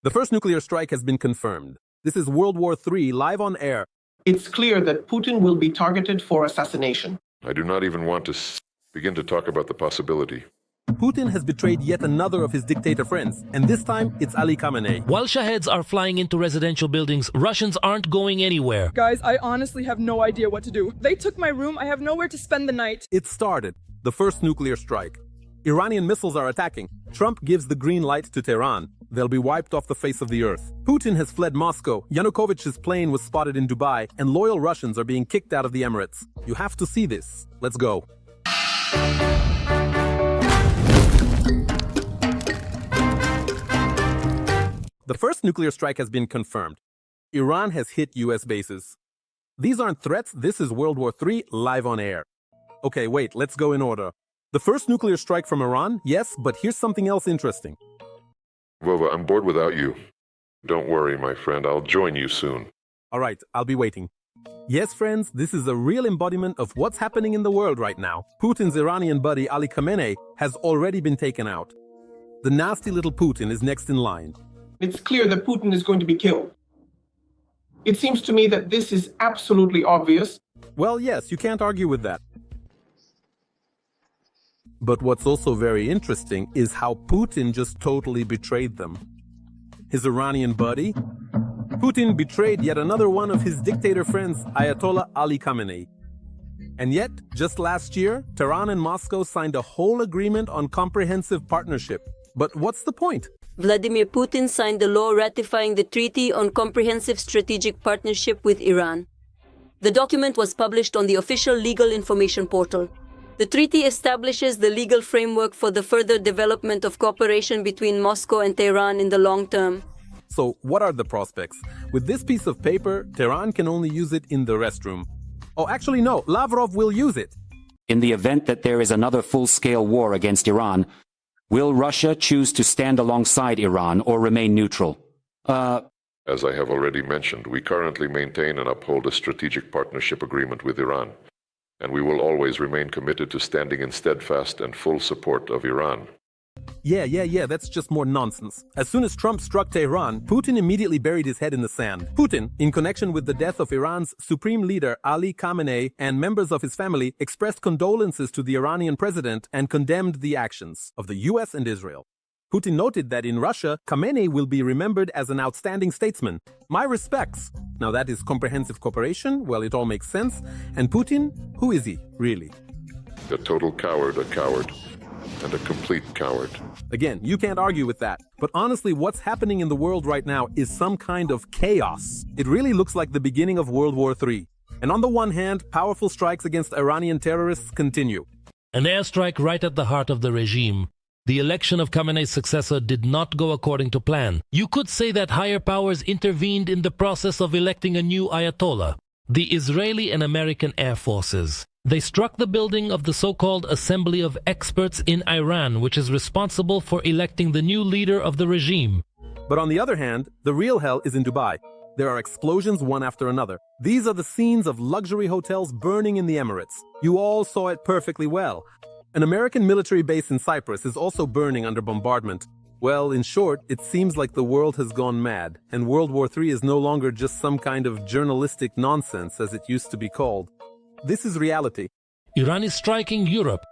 The first nuclear strike has been confirmed. This is World War III live on air. It's clear that Putin will be targeted for assassination. I do not even want to begin to talk about the possibility. Putin has betrayed yet another of his dictator friends, and this time it's Ali Khamenei. While Shaheeds are flying into residential buildings, Russians aren't going anywhere. Guys, I honestly have no idea what to do. They took my room, I have nowhere to spend the night. It started, the first nuclear strike. Iranian missiles are attacking. Trump gives the green light to Tehran. They'll be wiped off the face of the earth. Putin has fled Moscow. Yanukovych's plane was spotted in Dubai, and loyal Russians are being kicked out of the Emirates. You have to see this. Let's go. The first nuclear strike has been confirmed. Iran has hit US bases. These aren't threats, this is World War III live on air. Okay, wait, let's go in order. The first nuclear strike from Iran, yes, but here's something else interesting. Vova, I'm bored without you. Don't worry, my friend, I'll join you soon. All right, I'll be waiting. Yes, friends, this is a real embodiment of what's happening in the world right now. Putin's Iranian buddy Ali Khamenei has already been taken out. The nasty little Putin is next in line. It's clear that Putin is going to be killed. It seems to me that this is absolutely obvious. Well, yes, you can't argue with that. But what's also very interesting is how Putin just totally betrayed them. His Iranian buddy? Putin betrayed yet another one of his dictator friends, Ayatollah Ali Khamenei. And yet, just last year, Tehran and Moscow signed a whole agreement on comprehensive partnership. But what's the point? Vladimir Putin signed the law ratifying the Treaty on Comprehensive Strategic Partnership with Iran. The document was published on the official legal information portal. The treaty establishes the legal framework for the further development of cooperation between Moscow and Tehran in the long term. So, what are the prospects? With this piece of paper, Tehran can only use it in the restroom. Oh, actually no, Lavrov will use it. In the event that there is another full-scale war against Iran, will Russia choose to stand alongside Iran or remain neutral? As I have already mentioned, we currently maintain and uphold a strategic partnership agreement with Iran, and we will always remain committed to standing in steadfast and full support of Iran. Yeah, that's just more nonsense. As soon as Trump struck Tehran, Putin immediately buried his head in the sand. Putin, in connection with the death of Iran's supreme leader Ali Khamenei and members of his family, expressed condolences to the Iranian president and condemned the actions of the US and Israel. Putin noted that in Russia, Khamenei will be remembered as an outstanding statesman. My respects. Now that is comprehensive cooperation, well, it all makes sense. And Putin, who is he, really? A total coward, and a complete coward. Again, you can't argue with that. But honestly, what's happening in the world right now is some kind of chaos. It really looks like the beginning of World War III. And on the one hand, powerful strikes against Iranian terrorists continue. An airstrike right at the heart of the regime. The election of Khamenei's successor did not go according to plan. You could say that higher powers intervened in the process of electing a new Ayatollah. The Israeli and American air forces. They struck the building of the so-called Assembly of Experts in Iran, which is responsible for electing the new leader of the regime. But on the other hand, the real hell is in Dubai. There are explosions one after another. These are the scenes of luxury hotels burning in the Emirates. You all saw it perfectly well. An American military base in Cyprus is also burning under bombardment. Well, in short, it seems like the world has gone mad, and World War III is no longer just some kind of journalistic nonsense as it used to be called. This is reality. Iran is striking Europe.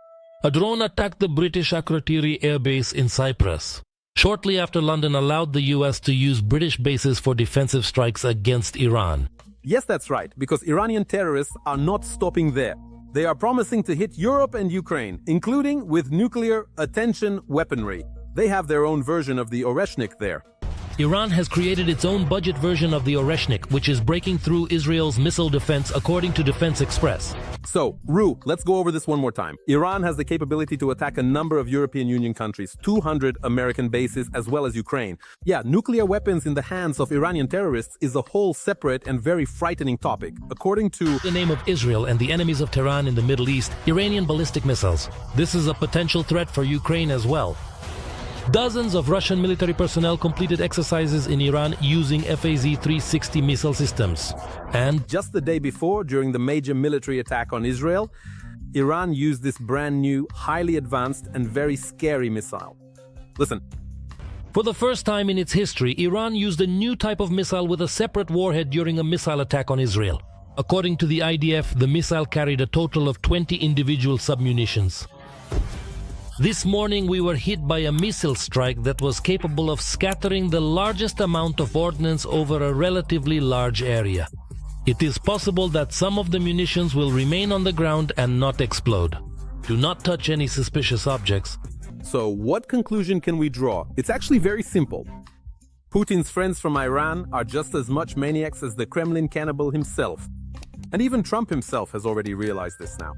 A drone attacked the British Akrotiri air base in Cyprus. Shortly after London allowed the US to use British bases for defensive strikes against Iran. Yes, that's right, because Iranian terrorists are not stopping there. They are promising to hit Europe and Ukraine, including with nuclear attention weaponry. They have their own version of the Oreshnik there. Iran has created its own budget version of the Oreshnik, which is breaking through Israel's missile defense according to Defense Express. So, Ru, let's go over this one more time. Iran has the capability to attack a number of European Union countries, 200 American bases, as well as Ukraine. Yeah, nuclear weapons in the hands of Iranian terrorists is a whole separate and very frightening topic. According to the name of Israel and the enemies of Tehran in the Middle East, Iranian ballistic missiles. This is a potential threat for Ukraine as well. Dozens of Russian military personnel completed exercises in Iran using FAZ-360 missile systems. And just the day before, during the major military attack on Israel, Iran used this brand new, highly advanced and very scary missile. Listen. For the first time in its history, Iran used a new type of missile with a separate warhead during a missile attack on Israel. According to the IDF, the missile carried a total of 20 individual submunitions. This morning we were hit by a missile strike that was capable of scattering the largest amount of ordnance over a relatively large area. It is possible that some of the munitions will remain on the ground and not explode. Do not touch any suspicious objects. So what conclusion can we draw? It's actually very simple. Putin's friends from Iran are just as much maniacs as the Kremlin cannibal himself. And even Trump himself has already realized this now.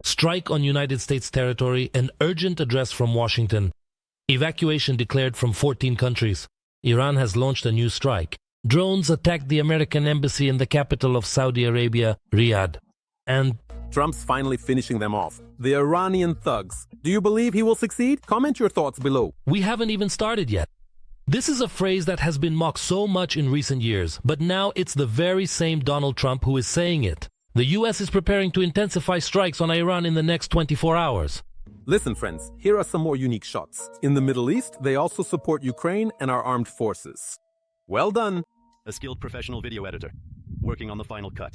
Strike on United States territory, an urgent address from Washington. Evacuation declared from 14 countries. Iran has launched a new strike. Drones attacked the American embassy in the capital of Saudi Arabia, Riyadh. And Trump's finally finishing them off. The Iranian thugs. Do you believe he will succeed? Comment your thoughts below. we haven't even started yet. This is a phrase that has been mocked so much in recent years, but now it's the very same Donald Trump who is saying it. The US is preparing to intensify strikes on Iran in the next 24 hours. Listen, friends, here are some more unique shots. In the Middle East, they also support Ukraine and our armed forces. Well done. A skilled professional video editor, working on the final cut.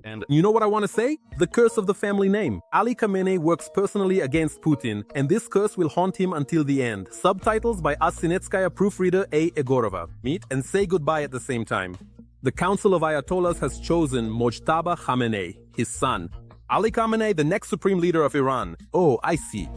And You know what I want to say? The curse of the family name. Ali Khamenei works personally against Putin, and this curse will haunt him until the end. Subtitles by Asinetskaya proofreader A. Egorova. Meet and say goodbye at the same time. The Council of Ayatollahs has chosen Mojtaba Khamenei, his son. Ali Khamenei, the next supreme leader of Iran. Oh, I see.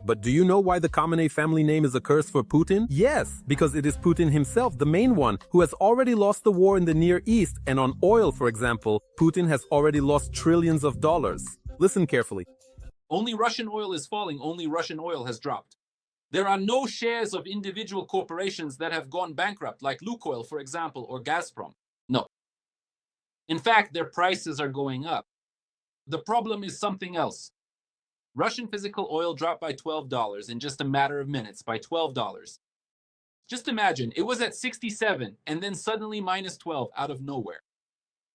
But do you know why the Khamenei family name is a curse for Putin? Yes, because it is Putin himself, the main one, who has already lost the war in the Near East, and on oil, for example, Putin has already lost trillions of dollars. Listen carefully. Only Russian oil is falling, only Russian oil has dropped. There are no shares of individual corporations that have gone bankrupt, like Lukoil, for example, or Gazprom. No. In fact, their prices are going up. The problem is something else. Russian physical oil dropped by $12 in just a matter of minutes, by $12. Just imagine, it was at 67 and then suddenly minus 12 out of nowhere.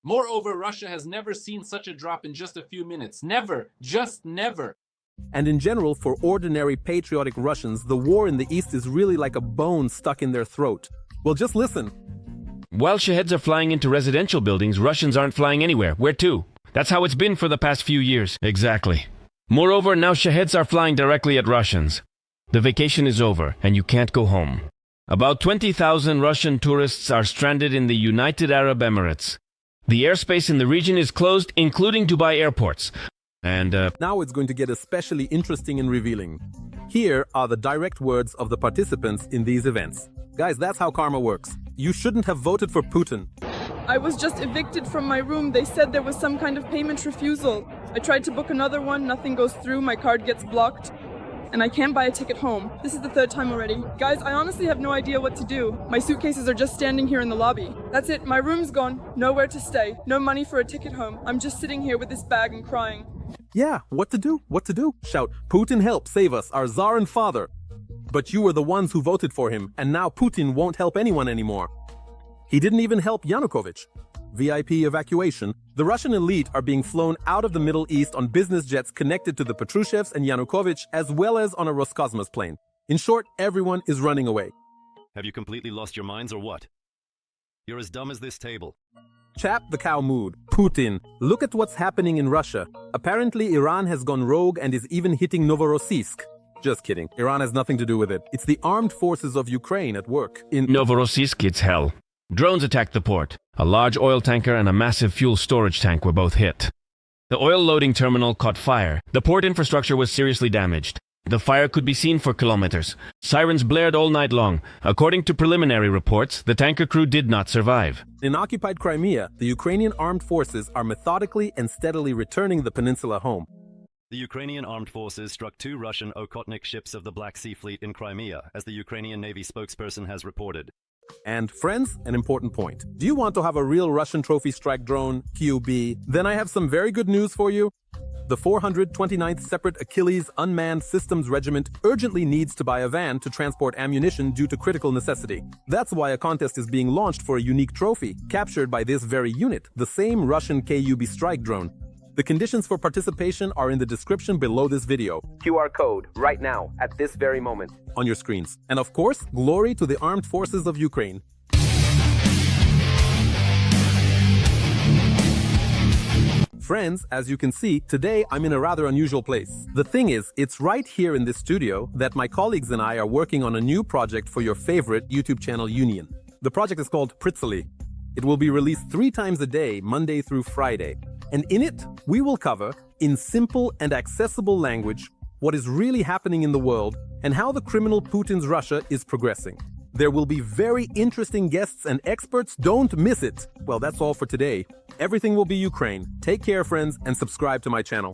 Moreover, Russia has never seen such a drop in just a few minutes. Never, just never. And in general, for ordinary patriotic Russians, the war in the East is really like a bone stuck in their throat. Well, just listen. While Shaheds are flying into residential buildings, Russians aren't flying anywhere. Where to? That's how it's been for the past few years. Exactly. Moreover, now Shaheds are flying directly at Russians. The vacation is over, and you can't go home. About 20,000 Russian tourists are stranded in the United Arab Emirates. The airspace in the region is closed, including Dubai airports. And, Now it's going to get especially interesting and revealing. Here are the direct words of the participants in these events. Guys, that's how karma works. You shouldn't have voted for Putin. I was just evicted from my room. They said there was some kind of payment refusal. I tried to book another one, nothing goes through, my card gets blocked, and I can't buy a ticket home. This is the third time already. Guys, I honestly have no idea what to do. My suitcases are just standing here in the lobby. That's it, my room's gone, nowhere to stay, no money for a ticket home. I'm just sitting here with this bag and crying. Yeah, what to do? What to do? Shout, Putin help, save us, our Tsar and father. But you were the ones who voted for him, and now Putin won't help anyone anymore. He didn't even help Yanukovych. VIP evacuation. The Russian elite are being flown out of the Middle East on business jets connected to the Petrushevs and Yanukovych, as well as on a Roscosmos plane. In short, everyone is running away. have you completely lost your minds or what? You're as dumb as this table. Chap the cow mood. Putin. Look at what's happening in Russia. Apparently, Iran has gone rogue and is even hitting Novorossiysk. Just kidding. Iran has nothing to do with it. It's the armed forces of Ukraine at work. In Novorossiysk, it's hell. Drones attacked the port. A large oil tanker and a massive fuel storage tank were both hit. The oil loading terminal caught fire. The port infrastructure was seriously damaged. The fire could be seen for kilometers. Sirens blared all night long. According to preliminary reports, the tanker crew did not survive. In occupied Crimea, the Ukrainian armed forces are methodically and steadily returning the peninsula home. The Ukrainian armed forces struck 2 Russian Okhotnik ships of the Black Sea Fleet in Crimea, as the Ukrainian Navy spokesperson has reported. And friends, an important point. Do you want to have a real Russian trophy strike drone, QB? Then I have some very good news for you. The 429th Separate Achilles Unmanned Systems Regiment urgently needs to buy a van to transport ammunition due to critical necessity. That's why a contest is being launched for a unique trophy, captured by this very unit, the same Russian KUB strike drone. The conditions for participation are in the description below this video. QR code, right now, at this very moment. On your screens. And of course, glory to the armed forces of Ukraine. Friends, as you can see, today I'm in a rather unusual place. The thing is, it's right here in this studio that my colleagues and I are working on a new project for your favorite YouTube channel, Union. The project is called Pritzeli. It will be released 3 times a day, Monday through Friday. And in it, we will cover, in simple and accessible language, what is really happening in the world and how the criminal Putin's Russia is progressing. There will be very interesting guests and experts. Don't miss it. Well, that's all for today. Everything will be Ukraine. Take care, friends, and subscribe to my channel.